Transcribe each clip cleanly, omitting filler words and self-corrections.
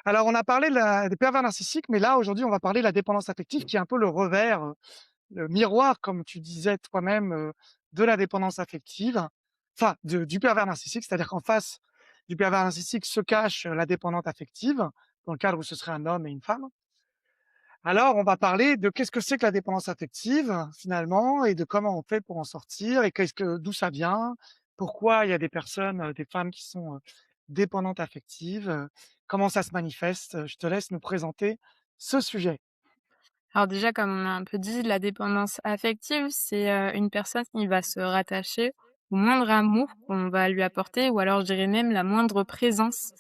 Alors, on a parlé des pervers narcissiques, mais là, aujourd'hui, on va parler de la dépendance affective qui est un peu le revers, le miroir, comme tu disais toi-même, de la dépendance affective, enfin, du pervers narcissique. C'est-à-dire qu'en face du pervers narcissique se cache la dépendante affective, dans le cadre où ce serait un homme et une femme. Alors, on va parler de qu'est-ce que c'est que la dépendance affective, finalement, et de comment on fait pour en sortir et d'où ça vient, pourquoi il y a des personnes, des femmes qui sont, dépendantes affectives, comment ça se manifeste. Je te laisse nous présenter ce sujet. Alors déjà, comme on a un peu dit, la dépendance affective, c'est, une personne qui va se rattacher au moindre amour qu'on va lui apporter ou alors je dirais même la moindre présence.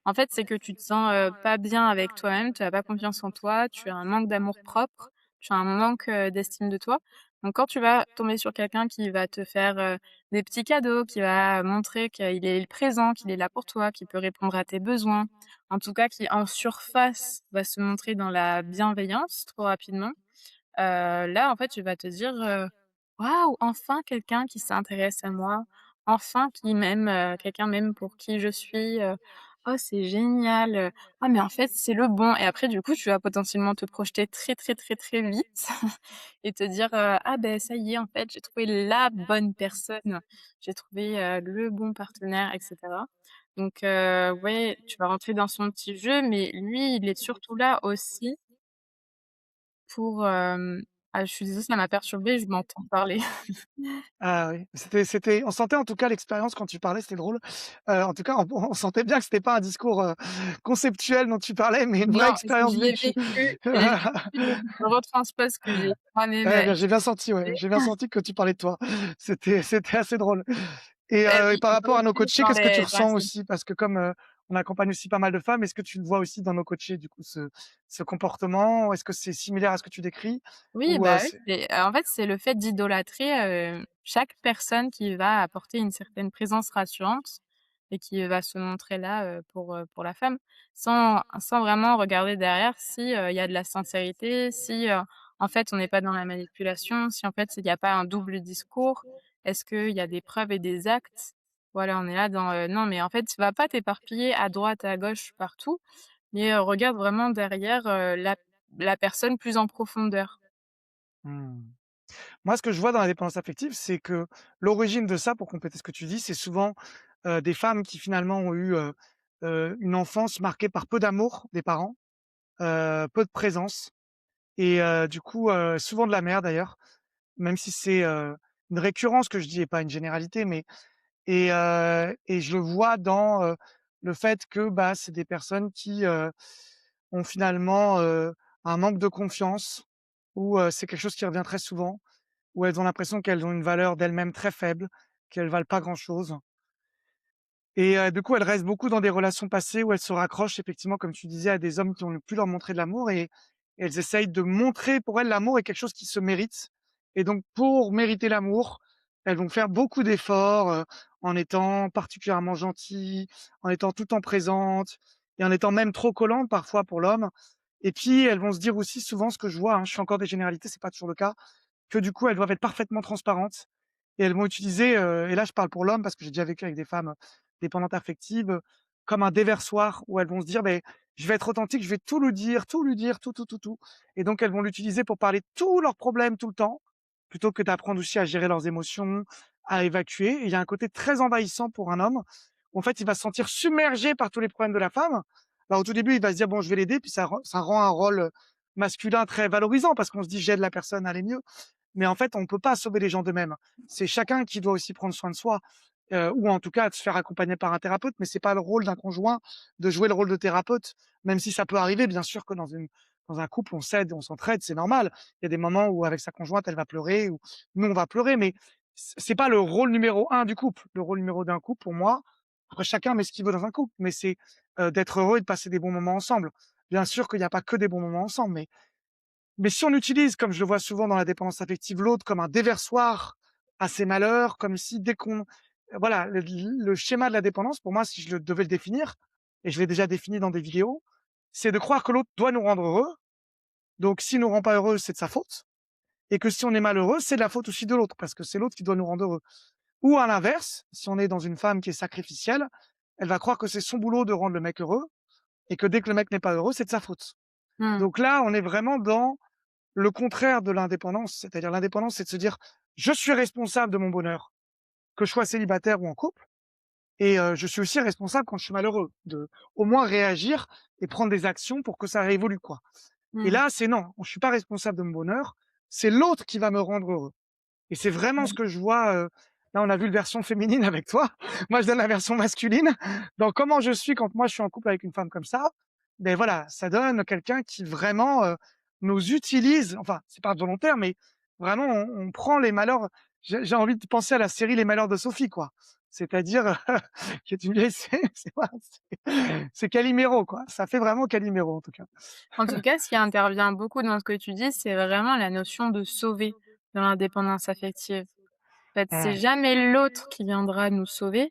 En fait, c'est que tu te sens, pas bien avec toi-même, tu as pas confiance en toi, tu as un manque d'amour-propre, tu as un manque, d'estime de toi. Donc quand tu vas tomber sur quelqu'un qui va te faire, des petits cadeaux, qui va montrer qu'il est présent, qu'il est là pour toi, qu'il peut répondre à tes besoins, en tout cas qui en surface va se montrer dans la bienveillance trop rapidement, là en fait tu vas te dire, «Waouh, enfin quelqu'un qui s'intéresse à moi, enfin qui m'aime, quelqu'un m'aime pour qui je suis, oh c'est génial, ah mais en fait c'est le bon» et après du coup tu vas potentiellement te projeter très, très, très, très vite et te dire, «Ah ben ça y est en fait j'ai trouvé la bonne personne, j'ai trouvé, le bon partenaire» et cetera. Donc ouais, tu vas rentrer dans son petit jeu, mais lui, il est surtout là aussi pour, ah je suis désolée, ça m'a perturbée, je m'entends parler. Ah oui, on sentait en tout cas l'expérience quand tu parlais, c'était drôle. En tout cas, on sentait bien que c'était pas un discours, conceptuel dont tu parlais, mais une vraie Non, je expérience l'ai vécue. vécu et du coup, je retranspose ce que j'ai moi-même, Eh bien, j'ai bien senti, ouais, fait. j'ai bien senti que tu parlais de toi. C'était assez drôle Bah et oui, par moi rapport à nos aussi coachés, dans qu'est-ce que tu la ressens aussi? Parce que comme, on accompagne aussi pas mal de femmes, est-ce que tu le vois aussi dans nos coachés, du coup, ce comportement? Est-ce que c'est similaire à ce que tu décris? oui, Ou, bah oui, c'est en fait, c'est le fait d'idolâtrer, chaque personne qui va apporter une certaine présence rassurante et qui va se montrer là, pour la femme, sans vraiment regarder derrière si, il y a de la sincérité, si, en fait, on n'est pas dans la manipulation, si en fait, il y a pas un double discours. Est-ce qu'il y a des preuves et des actes? Voilà, on est là dans, non, mais en fait, va pas t'éparpiller à droite, à gauche, partout, mais, regarde vraiment derrière, la personne plus en profondeur. mmh. Moi, ce que je vois dans la dépendance affective, c'est que l'origine de ça, pour compléter ce que tu dis, c'est souvent, des femmes qui finalement ont eu, une enfance marquée par peu d'amour des parents, peu de présence et du coup, souvent de la mère d'ailleurs, même si c'est, une récurrence que je dis et pas une généralité, mais et je le vois dans, le fait que, bah, c'est des personnes qui, ont finalement, un manque de confiance ou c'est quelque chose qui revient très souvent, où elles ont l'impression qu'elles ont une valeur d'elles-mêmes très faible, qu'elles valent pas grand-chose et du coup, elles restent beaucoup dans des relations passées où elles se raccrochent effectivement, comme tu disais, à des hommes qui ont pu leur montrer de l'amour et elles essayent de montrer pour elles l'amour est quelque chose qui se mérite et donc pour mériter l'amour, elles vont faire beaucoup d'efforts, en étant particulièrement gentilles, en étant tout le temps présentes et en étant même trop collantes parfois pour l'homme et puis elles vont se dire aussi souvent ce que je vois, hein, je fais encore des généralités, c'est pas toujours le cas, que du coup, elles doivent être parfaitement transparentes et elles vont utiliser, et là je parle pour l'homme parce que j'ai déjà vécu avec des femmes, dépendantes affectives, comme un déversoir où elles vont se dire: «Beh, je vais être authentique, je vais tout lui dire, tout, tout, tout, tout» et donc elles vont l'utiliser pour parler de tous leurs problèmes tout le temps, plutôt que d'apprendre aussi à gérer leurs émotions, à évacuer et il y a un côté très envahissant pour un homme, où en fait il va se sentir submergé par tous les problèmes de la femme. Alors au tout début, il va se dire: «Bon, je vais l'aider», puis ça rend un rôle, masculin très valorisant parce qu'on se dit: «J'aide la personne à aller mieux». Mais en fait, on ne peut pas sauver les gens d'eux-mêmes. C'est chacun qui doit aussi prendre soin de soi, ou en tout cas de se faire accompagner par un thérapeute, mais c'est pas le rôle d'un conjoint de jouer le rôle de thérapeute, même si ça peut arriver, bien sûr que dans un couple, on s'aide, on s'entraide, c'est normal. Il y a des moments où avec sa conjointe, elle va pleurer ou nous, on va pleurer, mais c'est pas le rôle numéro un du couple. Le rôle numéro d'un couple, pour moi, après chacun met ce qu'il veut dans un couple, mais c'est, d'être heureux et de passer des bons moments ensemble. Bien sûr qu'il n'y a pas que des bons moments ensemble, mais si on utilise, comme je le vois souvent dans la dépendance affective, l'autre comme un déversoir à ses malheurs, comme si dès qu'on voilà, le schéma de la dépendance, pour moi, si je le devais le définir, et je l'ai déjà défini dans des vidéos, c'est de croire que l'autre doit nous rendre heureux. Donc s'il nous rend pas heureux, c'est de sa faute et que si on est malheureux, c'est de la faute aussi de l'autre parce que c'est l'autre qui doit nous rendre heureux. Ou à l'inverse, si on est dans une femme qui est sacrificielle, elle va croire que c'est son boulot de rendre le mec heureux et que dès que le mec n'est pas heureux, c'est de sa faute. Mmh. Donc là, on est vraiment dans le contraire de l'indépendance, c'est-à-dire l'indépendance, c'est de se dire: «Je suis responsable de mon bonheur, que je sois célibataire ou en couple et je suis aussi responsable quand je suis malheureux, de au moins réagir et prendre des actions pour que ça évolue, quoi». Et Mmh. là, c'est non, je suis pas responsable de mon bonheur, c'est l'autre qui va me rendre heureux. Et c'est vraiment ce Oui. que je vois, là, on a vu la version féminine avec toi. Moi, je donne la version masculine. Dans comment je suis quand moi, je suis en couple avec une femme comme ça, beh, voilà, ça donne quelqu'un qui vraiment, nous utilise, enfin, c'est pas volontaire, mais vraiment on prend les malheurs. J'ai envie de penser à la série Les Malheurs de Sophie, quoi. C'est-à-dire, qui est une vieille c'est voilà, c'est Calimero, quoi. Ça fait vraiment Calimero, en tout cas. En tout cas, ce qui intervient beaucoup dans ce que tu dis, c'est vraiment la notion de sauver dans l'indépendance affective. En fait, c'est Mmh. jamais l'autre qui viendra nous sauver.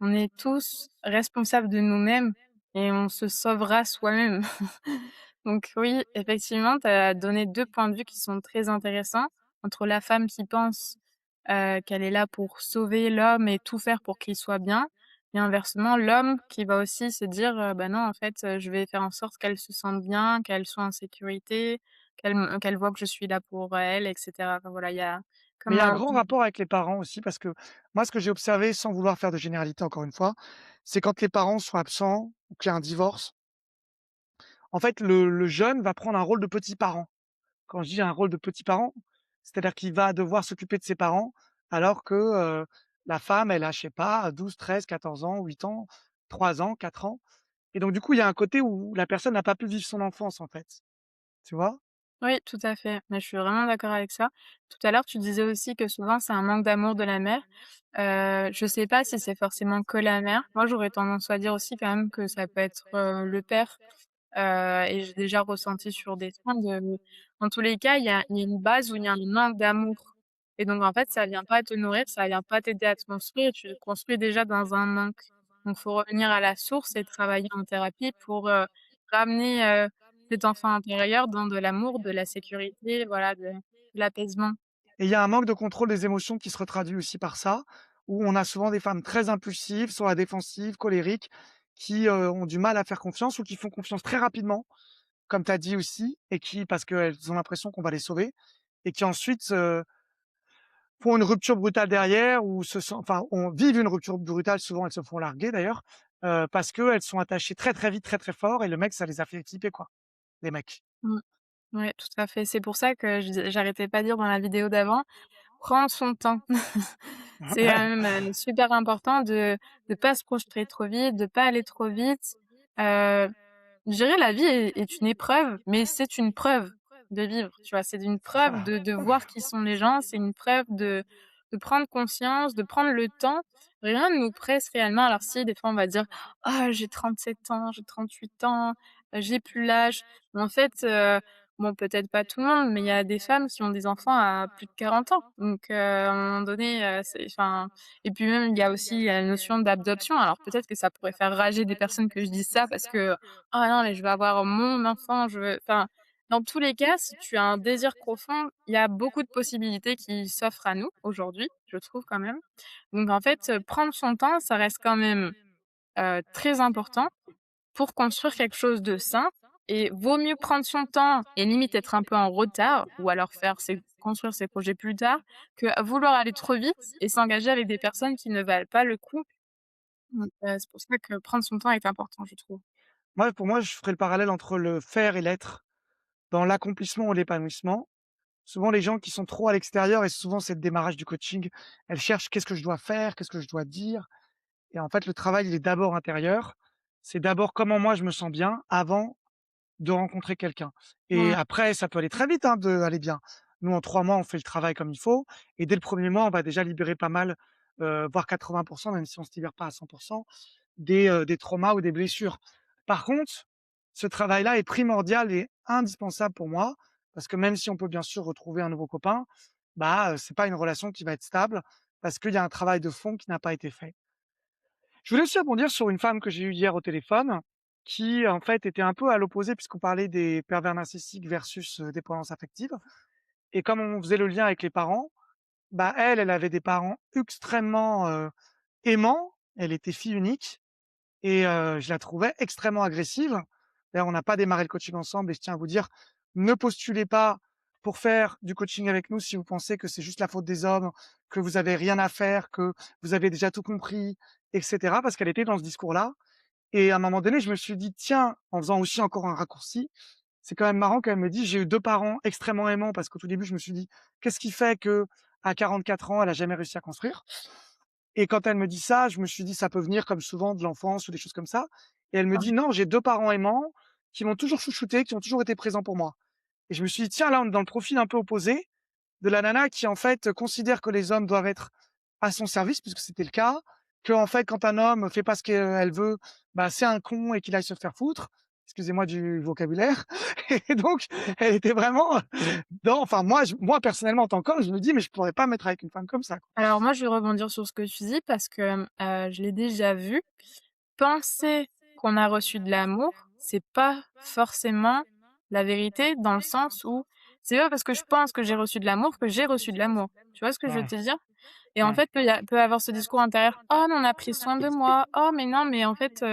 On est tous responsables de nous-mêmes et on se sauvera soi-même. Donc oui, effectivement, tu as donné 2 points de vue qui sont très intéressants, entre la femme qui pense, qu'elle est là pour sauver l'homme et tout faire pour qu'il soit bien et inversement l'homme qui va aussi se dire, «Bah non, en fait, je vais faire en sorte qu'elle se sente bien, qu'elle soit en sécurité, qu'elle voit que je suis là pour elle» et cetera. Enfin voilà, il y a Mais il comme y a un un grand rapport avec les parents aussi parce que moi, ce que j'ai observé, sans vouloir faire de généralité encore une fois, c'est quand les parents sont absents ou qu'il y a un divorce, en fait, le jeune va prendre un rôle de petit parent. Quand je dis un rôle de petit parent, c'est-à-dire qu'il va devoir s'occuper de ses parents alors que, la femme, elle a, je sais pas, 12, 13, 14 ans, 8 ans, 3 ans, 4 ans et donc du coup, il y a un côté où la personne n'a pas pu vivre son enfance, en fait, tu vois? Oui, tout à fait, mais je suis vraiment d'accord avec ça. Tout à l'heure, tu disais aussi que souvent c'est un manque d'amour de la mère. Je sais pas si c'est forcément que la mère. Moi, j'aurais tendance à dire aussi quand même que ça peut être, le père, et j'ai déjà ressenti sur des points de dans tous les cas, il y a une base où il y a un manque d'amour et donc en fait, ça vient pas te nourrir, ça vient pas t'aider à te construire, tu te construis déjà dans un manque. Donc faut revenir à la source et travailler en thérapie pour, ramener, cet enfant intérieur dans de l'amour, de la sécurité, voilà, de l'apaisement. Et il y a un manque de contrôle des émotions qui se retraduit aussi par ça, où on a souvent des femmes très impulsives, sur la défensive, colériques, qui, ont du mal à faire confiance ou qui font confiance très rapidement, comme tu as dit aussi et qui parce qu'elles ont l'impression qu'on va les sauver et qui ensuite, font une rupture brutale derrière ou se sen enfin, on vivent une rupture brutale, souvent elles se font larguer d'ailleurs, parce qu'elles sont attachées très, très vite, très, très fort et le mec, ça les a fait flipper quoi, les mecs. Mmh. Ouais, tout à fait. C'est pour ça que j'arrêtais pas de dire dans la vidéo d'avant, prendre son temps. C'est quand même, super important de pas se projeter trop vite, de pas aller trop vite. Heu, je dirais la vie est une épreuve, mais c'est une preuve de vivre, tu vois? C'est une preuve de voir qui sont les gens, c'est une preuve de prendre conscience, de prendre le temps. Rien ne nous presse réellement. Alors si, des fois, on va dire: «Ah, j'ai 37 ans, j'ai 38 ans, j'ai plus l'âge». Mais en fait, bon, peut-être pas tout le monde, mais il y a des femmes qui ont des enfants à plus de 40 ans. Donc, à un moment donné, c'est enfin et puis même, il y a aussi la notion d'adoption. Alors peut-être que ça pourrait faire rager des personnes que je dise ça parce que: «Ah non, mais je veux avoir mon enfant, je veux» enfin, dans tous les cas, si tu as un désir profond, il y a beaucoup de possibilités qui s'offrent à nous aujourd'hui, je trouve quand même. Donc en fait, prendre son temps, ça reste quand même, très important pour construire quelque chose de sain et vaut mieux prendre son temps et limite être un peu en retard ou alors construire ses projets plus tard que à vouloir aller trop vite et s'engager avec des personnes qui ne valent pas le coup. Donc c'est pour ça que prendre son temps est important, je trouve. Moi, pour moi, je ferais le parallèle entre le faire et l'être, dans l'accomplissement ou l'épanouissement. Souvent, les gens qui sont trop à l'extérieur et souvent c'est le démarrage du coaching, elles cherchent: «Qu'est-ce que je dois faire? Qu'est-ce que je dois dire?» et en fait, le travail, il est d'abord intérieur. C'est d'abord comment moi je me sens bien avant de rencontrer quelqu'un et Ouais. après ça peut aller très vite, hein, d'aller bien. Nous, en 3 mois, on fait le travail comme il faut et dès le premier mois, on va déjà libérer pas mal, voire 80 même si on se libère pas à 100 des traumas ou des blessures. Par contre, ce travail-là est primordial et indispensable pour moi parce que même si on peut bien sûr retrouver un nouveau copain, bah, c'est pas une relation qui va être stable parce qu'il y a un travail de fond qui n'a pas été fait. Je voulais aussi rebondir sur une femme que j'ai eue hier au téléphone, qui en fait était un peu à l'opposé puisqu'on parlait des pervers narcissiques versus, dépendance affective et comme on faisait le lien avec les parents, bah, elle avait des parents extrêmement, aimants. Elle était fille unique et je la trouvais extrêmement agressive D'ailleurs, on n'a pas démarré le coaching ensemble et je tiens à vous dire, ne postulez pas pour faire du coaching avec nous si vous pensez que c'est juste la faute des hommes, que vous avez rien à faire, que vous avez déjà tout compris, et cetera. Parce qu'elle était dans ce discours-là et à un moment donné, je me suis dit: «Tiens», en faisant aussi encore un raccourci, c'est quand même marrant qu'elle me dise: «J'ai eu 2 parents extrêmement aimants», parce qu'au tout début, je me suis dit: «Qu'est-ce qui fait qu'à 44 ans, elle a jamais réussi à construire?» Et quand elle me dit ça, je me suis dit: «Ça peut venir comme souvent de l'enfance ou des choses comme ça» et elle me dit: «Non, j'ai 2 parents aimants qui m'ont toujours chouchouté, qui ont toujours été présents pour moi» et je me suis dit: «Tiens, là, on est dans le profil un peu opposé de la nana qui, en fait, considère que les hommes doivent être à son service», puisque c'était le cas, qu'en fait, quand un homme fait pas ce qu'elle veut, bah, c'est un con et qu'il aille se faire foutre. Excusez-moi du vocabulaire et donc elle était vraiment dans enfin moi personnellement en tant qu'homme, je me dis: «Mais je pourrais pas me mettre avec une femme comme ça, quoi». Alors moi, je vais rebondir sur ce que tu dis parce que, je l'ai déjà vu. Penser qu'on a reçu de l'amour, c'est pas forcément la vérité dans le sens où c'est pas parce que je pense que j'ai reçu de l'amour que j'ai reçu de l'amour. Tu vois ce que je veux Ouais, te dire? Et en ouais. fait, peut avoir ce discours intérieur: «Oh mais on a pris soin de moi. Oh mais non, mais en fait,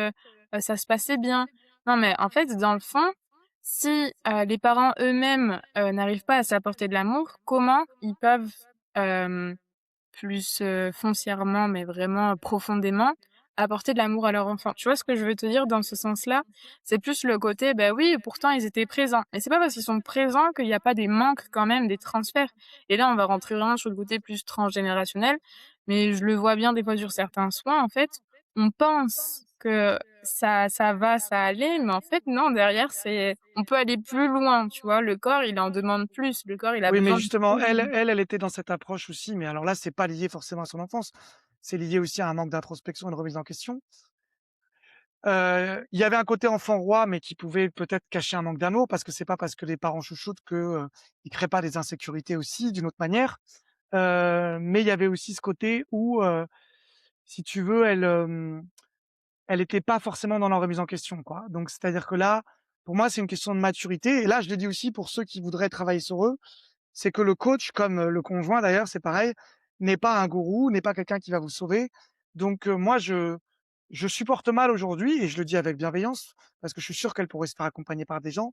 ça se passait bien». Non mais en fait, dans le fond, si, les parents eux-mêmes, n'arrivent pas à s'apporter de l'amour, comment ils peuvent, hem plus, foncièrement, mais vraiment profondément, apporter de l'amour à leur enfant. Tu vois ce que je veux te dire dans ce sens-là? C'est plus le côté, bah, oui, pourtant ils étaient présents. Et c'est pas parce qu'ils sont présents qu'il y a pas des manques quand même, des transferts. Et là, on va rentrer vraiment sur le côté plus transgénérationnel, mais je le vois bien des fois sur certains soins, en fait, on pense que ça va, ça allait, mais en fait non, derrière c'est on peut aller plus loin, tu vois? Le corps, il en demande plus, le corps, il a Oui, mais besoin de justement, plus. elle était dans cette approche aussi, mais alors là, c'est pas lié forcément à son enfance. C'est lié aussi à un manque d'introspection et de remise en question. Il y avait un côté enfant roi, mais qui pouvait peut-être cacher un manque d'amour, parce que c'est pas parce que les parents chouchoutent que, ils créent pas des insécurités aussi d'une autre manière. Mais il y avait aussi ce côté où, si tu veux, elle était pas forcément dans la remise en question, quoi. Donc c'est-à-dire que là, pour moi, c'est une question de maturité et là, je le dis aussi pour ceux qui voudraient travailler sur eux, c'est que le coach, comme, le conjoint d'ailleurs, c'est pareil, n'est pas un gourou, n'est pas quelqu'un qui va vous sauver. Donc, moi, je supporte mal aujourd'hui et je le dis avec bienveillance, parce que je suis sûr qu'elle pourrait se faire accompagner par des gens,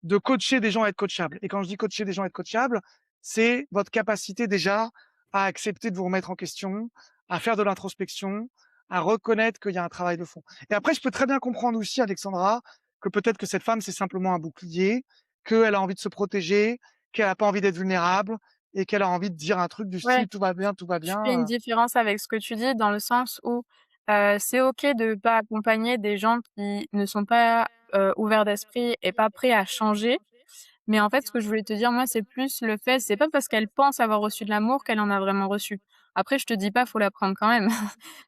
de coacher des gens à être coachables. Et quand je dis coacher des gens à être coachables, c'est votre capacité déjà à accepter de vous remettre en question, à faire de l'introspection, à reconnaître qu'il y a un travail de fond. Et après, je peux très bien comprendre aussi, Alexandra, que peut-être que cette femme, c'est simplement un bouclier, qu'elle a envie de se protéger, qu'elle a pas envie d'être vulnérable et qu'elle a envie de dire un truc du Ouais. style: tout va Je fais une bien». différence avec ce que tu dis dans le sens où, c'est OK de pas accompagner des gens qui ne sont pas, ouverts d'esprit et pas prêts à changer. Mais en fait, ce que je voulais te dire, moi, c'est plus le fait c'est pas parce qu'elle pense avoir reçu de l'amour qu'elle en a vraiment reçu. Après, je te dis pas, faut la prendre quand même.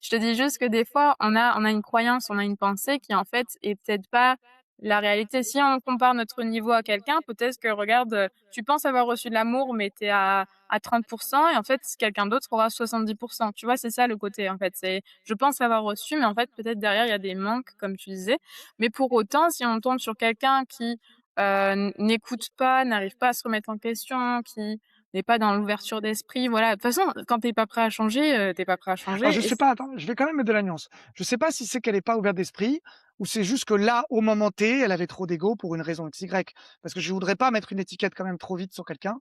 Je te dis juste que des fois, on a une croyance, on a une pensée qui, en fait, est peut-être pas la réalité. Si on compare notre niveau à quelqu'un, peut-être que regarde, tu penses avoir reçu de l'amour, mais tu es à 30 et en fait, quelqu'un d'autre aura 70. Tu vois? C'est ça le côté, en fait. C'est je pense avoir reçu, mais en fait, peut-être derrière, il y a des manques, comme tu disais. Mais pour autant, si on tombe sur quelqu'un qui n'écoute pas, n'arrive pas à se remettre en question, qui n'est pas dans l'ouverture d'esprit, voilà. De toute façon, quand tu es pas prêt à changer, tu es pas prêt à Alors changer je et sais c pas, attends, je vais quand même mettre de la nuance. Je sais pas si c'est qu'elle est pas ouverte d'esprit ou c'est juste que là, au moment T, elle avait trop d'ego pour une raison X, Y. Parce que je voudrais pas mettre une étiquette quand même trop vite sur quelqu'un.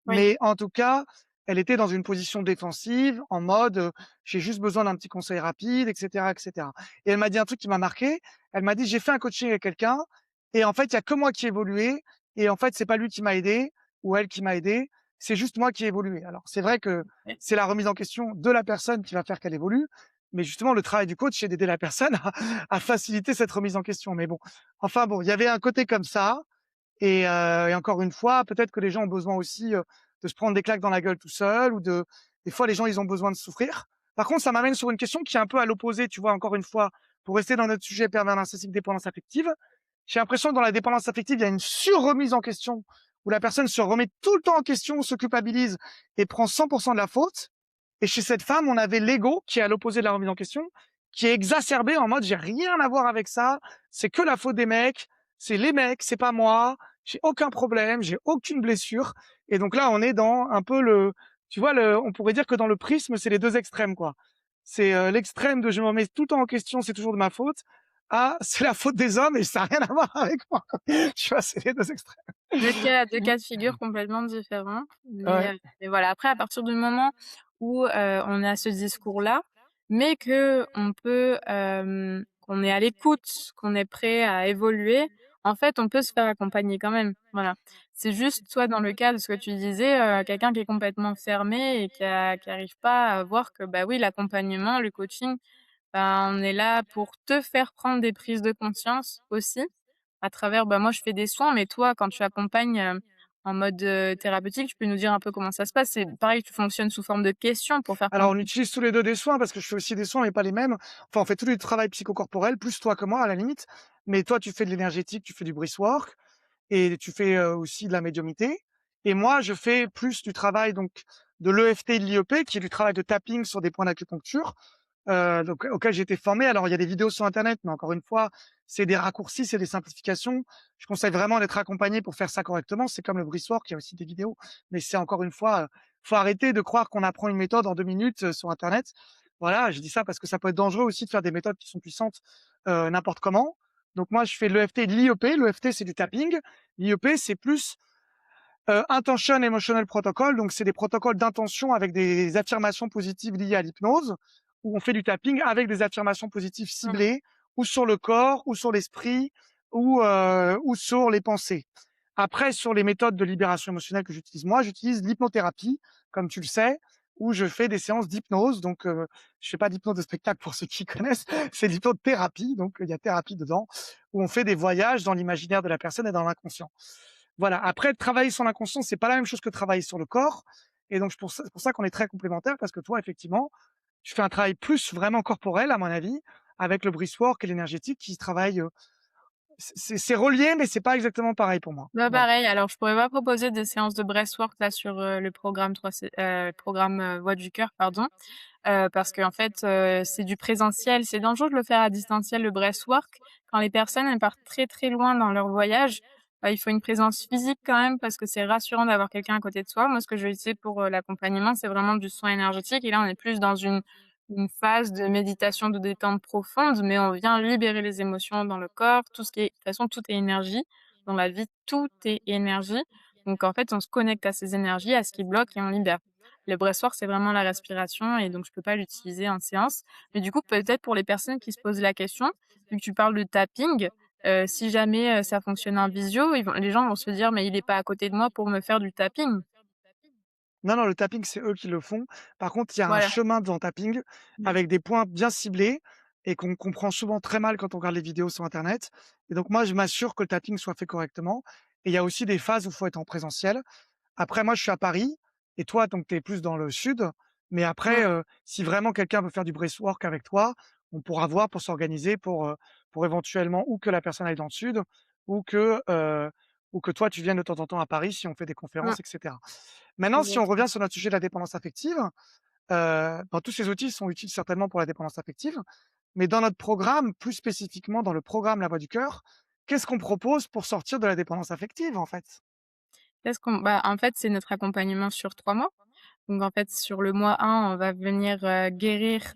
oui, Mais en tout cas, elle était dans une position défensive en mode, «J'ai juste besoin d'un petit conseil rapide» et cetera et cetera. Et elle m'a dit un truc qui m'a marqué. Elle m'a dit: «J'ai fait un coaching avec quelqu'un et en fait, il y a que moi qui ai évolué et en fait, c'est pas lui qui m'a aidé ou elle qui m'a aidé, c'est juste moi qui ai évolué». Alors c'est vrai que oui. c'est la remise en question de la personne qui va faire qu'elle évolue, mais justement le travail du coach, c'est d'aider la personne à faciliter cette remise en question. Mais bon, enfin bon, il y avait un côté comme ça et encore une fois, peut-être que les gens ont besoin aussi, de se prendre des claques dans la gueule tout seul ou de des fois les gens, ils ont besoin de souffrir. Par contre, ça m'amène sur une question qui est un peu à l'opposé, tu vois? Encore une fois, pour rester dans notre sujet pervers narcissique, dépendance affective. J'ai l'impression que dans la dépendance affective, il y a une sur-remise en question, où la personne se remet tout le temps en question, se culpabilise et prend 100 de la faute. Et chez cette femme, on avait l'ego qui est à l'opposé de la remise en question, qui est exacerbé en mode: «J'ai rien à voir avec ça, c'est que la faute des mecs, c'est les mecs, c'est pas moi, j'ai aucun problème, j'ai aucune blessure». Et donc là, on est dans un peu le tu vois, on pourrait dire que dans le prisme, c'est les 2 extrêmes, quoi. C'est, l'extrême de: «Je me remets tout le temps en question, c'est toujours de ma faute», à «C'est la faute des hommes et ça a rien à voir avec moi». Tu vois? C'est les 2 extrêmes. 2 cas de figure complètement différents, Ouais. mais voilà, après à partir du moment où, on a ce discours-là, mais qu'on peut, qu'on est à l'écoute, qu'on est prêt à évoluer, en fait, on peut se faire accompagner quand même, voilà. C'est juste, soit dans le cas de ce que tu disais, quelqu'un qui est complètement fermé et qui arrive pas à voir que, bah, oui, l'accompagnement, le coaching, ben, on est là pour te faire prendre des prises de conscience aussi, à travers, bah, moi je fais des soins, mais toi quand tu accompagnes, en mode, thérapeutique, tu peux nous dire un peu comment ça se passe? C'est pareil, tu fonctionnes sous forme de questions pour faire Alors, prendre on utilise tous les 2 des soins parce que je fais aussi des soins, mais pas les mêmes. Enfin, on fait tous les travail psychocorporel, plus toi que moi à la limite. Mais toi, tu fais de l'énergétique, tu fais du breath work et tu fais, aussi de la médiumnité et moi, je fais plus du travail donc de l'EFT et de l'IEP, qui est du travail de tapping sur des points d'acupuncture, donc auquel j'ai été formé. Alors il y a des vidéos sur internet, mais encore une fois, c'est des raccourcis, c'est des simplifications. Je conseille vraiment d'être accompagné pour faire ça correctement. C'est comme le breath work, il y a aussi des vidéos, mais c'est encore une fois, faut arrêter de croire qu'on apprend une méthode en 2 minutes, sur internet. Voilà, je dis ça parce que ça peut être dangereux aussi de faire des méthodes qui sont puissantes, n'importe comment. Donc moi, je fais l'EFT et de l'IEP. L'EFT, c'est du tapping. L'IEP, c'est plus Intention Emotional Protocol, donc c'est des protocoles d'intention avec des affirmations positives liées à l'hypnose, où on fait du tapping avec des affirmations positives mmh, ciblées, ou sur le corps, ou sur l'esprit, ou sur les pensées. Après, sur les méthodes de libération émotionnelle que j'utilise moi, j'utilise l'hypnothérapie, comme tu le sais, où je fais des séances d'hypnose. Donc, je fais pas d'hypnose de spectacle pour ceux qui connaissent, c'est l'hypnothérapie, donc il y a thérapie dedans, où on fait des voyages dans l'imaginaire de la personne et dans l'inconscient. Voilà, après travailler sur l'inconscient, c'est pas la même chose que travailler sur le corps et donc c'est pour ça qu'on est très complémentaires parce que toi, effectivement, tu fais un travail plus vraiment corporel à mon avis, avec le breathwork et l'énergétique qui travaillent, c'est relié mais c'est pas exactement pareil pour moi. bah, Voilà. pareil, alors je pourrais pas proposer des séances de breathwork là sur, le programme, Voix du cœur, pardon, parce qu'en fait, c'est du présentiel. C'est dangereux de le faire à distanciel, le breathwork. Quand les personnes, elles partent très, très loin dans leur voyage, il faut une présence physique quand même parce que c'est rassurant d'avoir quelqu'un à côté de soi. Moi, ce que je vais utiliser pour, l'accompagnement, c'est vraiment du soin énergétique et là, on est plus dans une phase de méditation, de détente profonde, mais on vient libérer les émotions dans le corps, tout ce qui est de toute façon, tout est énergie. Dans la vie, tout est énergie. Donc en fait, on se connecte à ces énergies, à ce qui bloque et on libère. Le breathwork, c'est vraiment la respiration et donc je peux pas l'utiliser en séance. Mais du coup, peut-être pour les personnes qui se posent la question, vu que tu parles de tapping, si jamais, ça fonctionne en visio, les gens vont se dire: «Mais il est pas à côté de moi pour me faire du tapping». Non, non, le tapping, c'est eux qui le font. Par contre, il y a un Voilà. chemin dans le tapping Mmh. avec des points bien ciblés et qu'on comprend souvent très mal quand on regarde les vidéos sur internet et donc moi, je m'assure que le tapping soit fait correctement et il y a aussi des phases où il faut être en présentiel. Après moi, je suis à Paris et toi, donc tu es plus dans le sud. Mais après, Mmh. si vraiment quelqu'un veut faire du breathwork avec toi, on pourra voir pour s'organiser pour éventuellement ou que la personne aille dans le sud ou que, heu, ou que toi, tu viennes de temps en temps à Paris si on fait des Mmh. conférences et cetera. Maintenant, si on Exactement. revient sur notre sujet de la dépendance affective, tous ces outils sont utiles certainement pour la dépendance affective, mais dans notre programme, plus spécifiquement dans le programme La Voix du cœur, qu'est-ce qu'on propose pour sortir de la dépendance affective, en fait? En fait, c'est notre accompagnement sur 3 mois. Donc en fait, sur le mois 1, on va venir, guérir,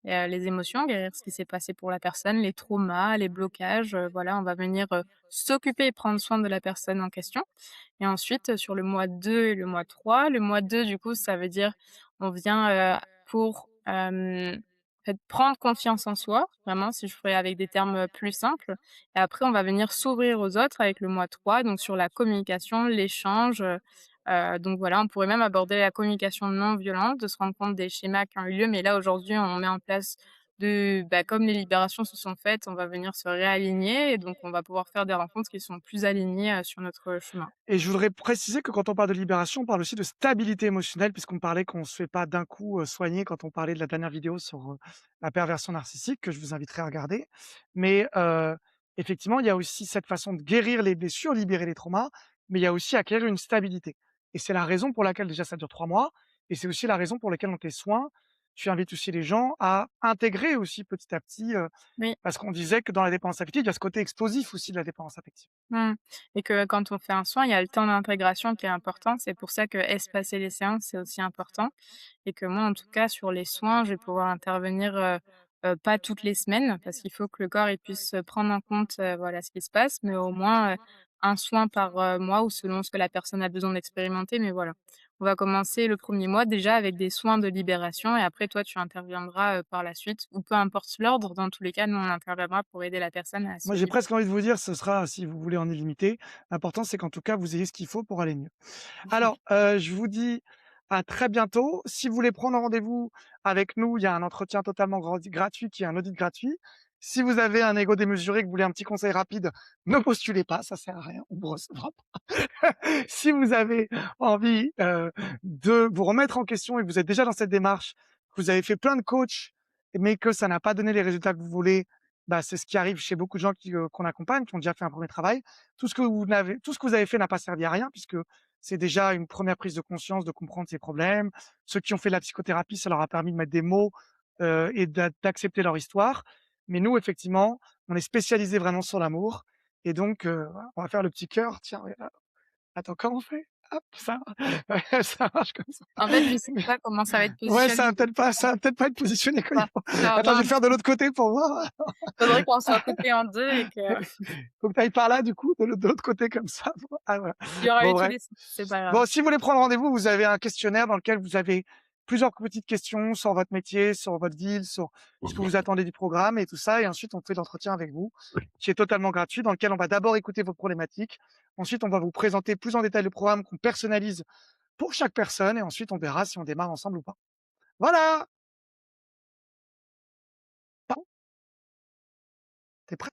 les émotions, guérir ce qui s'est passé pour la personne, les traumas, les blocages, voilà, on va venir, s'occuper et prendre soin de la personne en question. Et ensuite, sur le mois 2 et le mois 2 du coup, ça veut dire on vient, pour, en fait, prendre confiance en soi, vraiment, si je ferais avec des termes, plus simples. Et après, on va venir s'ouvrir aux autres avec le mois 3, donc sur la communication, l'échange, donc voilà, on pourrait même aborder la communication non violente, de se rendre compte des schémas qui ont eu lieu. Mais là, aujourd'hui, on met en place comme les libérations se sont faites, on va venir se réaligner et donc on va pouvoir faire des rencontres qui sont plus alignées, sur notre chemin. Et je voudrais préciser que quand on parle de libération, on parle aussi de stabilité émotionnelle puisqu'on parlait qu'on se fait pas d'un coup, soigner quand on parlait de la dernière vidéo sur, la perversion narcissique que je vous inviterai à regarder. Mais, effectivement, il y a aussi cette façon de guérir les blessures, libérer les traumas, mais il y a aussi acquérir une stabilité et c'est la raison pour laquelle déjà ça dure 3 mois et c'est aussi la raison pour laquelle dans tes soins, tu invites aussi les gens à intégrer aussi petit à petit, Oui. parce qu'on disait que dans la dépendance affective, il y a ce côté explosif aussi de la dépendance affective. Mmh. Et que quand on fait un soin, il y a le temps d'intégration qui est important. C'est pour ça que espacer les séances, c'est aussi important et que moi, en tout cas, sur les soins, je vais pouvoir intervenir, pas toutes les semaines parce qu'il faut que le corps il puisse, prendre en compte, voilà ce qui se passe, mais au moins, un soin par, mois ou selon ce que la personne a besoin d'expérimenter, mais voilà. On va commencer le premier mois déjà avec des soins de libération et après toi tu interviendras, par la suite ou peu importe l'ordre, dans tous les cas, nous on interviendra pour aider la personne à se Moi, j'ai libérer. presque envie de vous dire, ce sera si vous voulez en illimité. L'important, c'est qu'en tout cas, vous ayez ce qu'il faut pour aller mieux. Alors, je vous dis à très bientôt. Si vous voulez prendre rendez-vous avec nous, il y a un entretien totalement gratuit qui est un audit gratuit. Si vous avez un ego démesuré, que vous voulez un petit conseil rapide, ne postulez pas, ça sert à rien, on vous recevra pas. Si vous avez envie, de vous remettre en question et que vous êtes déjà dans cette démarche, que vous avez fait plein de coachs, mais que ça n'a pas donné les résultats que vous voulez, bah, c'est ce qui arrive chez beaucoup de gens qu'on accompagne, qui ont déjà fait un premier travail. Tout ce que vous avez fait n'a pas servi à rien puisque c'est déjà une première prise de conscience de comprendre ses problèmes. Ceux qui ont fait de la psychothérapie, ça leur a permis de mettre des mots, et d'accepter leur histoire. Mais nous, effectivement, on est spécialisé vraiment sur l'amour et donc voilà, on va faire le petit cœur. Tiens, regarde. Attends, comment on fait? Hop, ça ouais, ça marche comme ça. En fait, je sais pas comment ça va être Ouais, positionné, donc ça va peut-être pas être positionné comme il ça faut. ça Attends, je va vais le faire de l'autre côté pour voir. faudrait qu'on soit coupé en 2 et que Faut que tu ailles par là, du coup, de l'autre côté comme ça. Ah voilà. il y aura Bon eu tous bref. les sens, c'est pas grave. Bon, si vous voulez prendre rendez-vous, vous avez un questionnaire dans lequel vous avez plusieurs petites questions sur votre métier, sur votre ville, sur ce que vous attendez du programme et tout ça et ensuite on fait l'entretien avec vous, qui est totalement gratuit, dans lequel on va d'abord écouter vos problématiques. Ensuite, on va vous présenter plus en détail le programme qu'on personnalise pour chaque personne et ensuite on verra si on démarre ensemble ou pas. Voilà!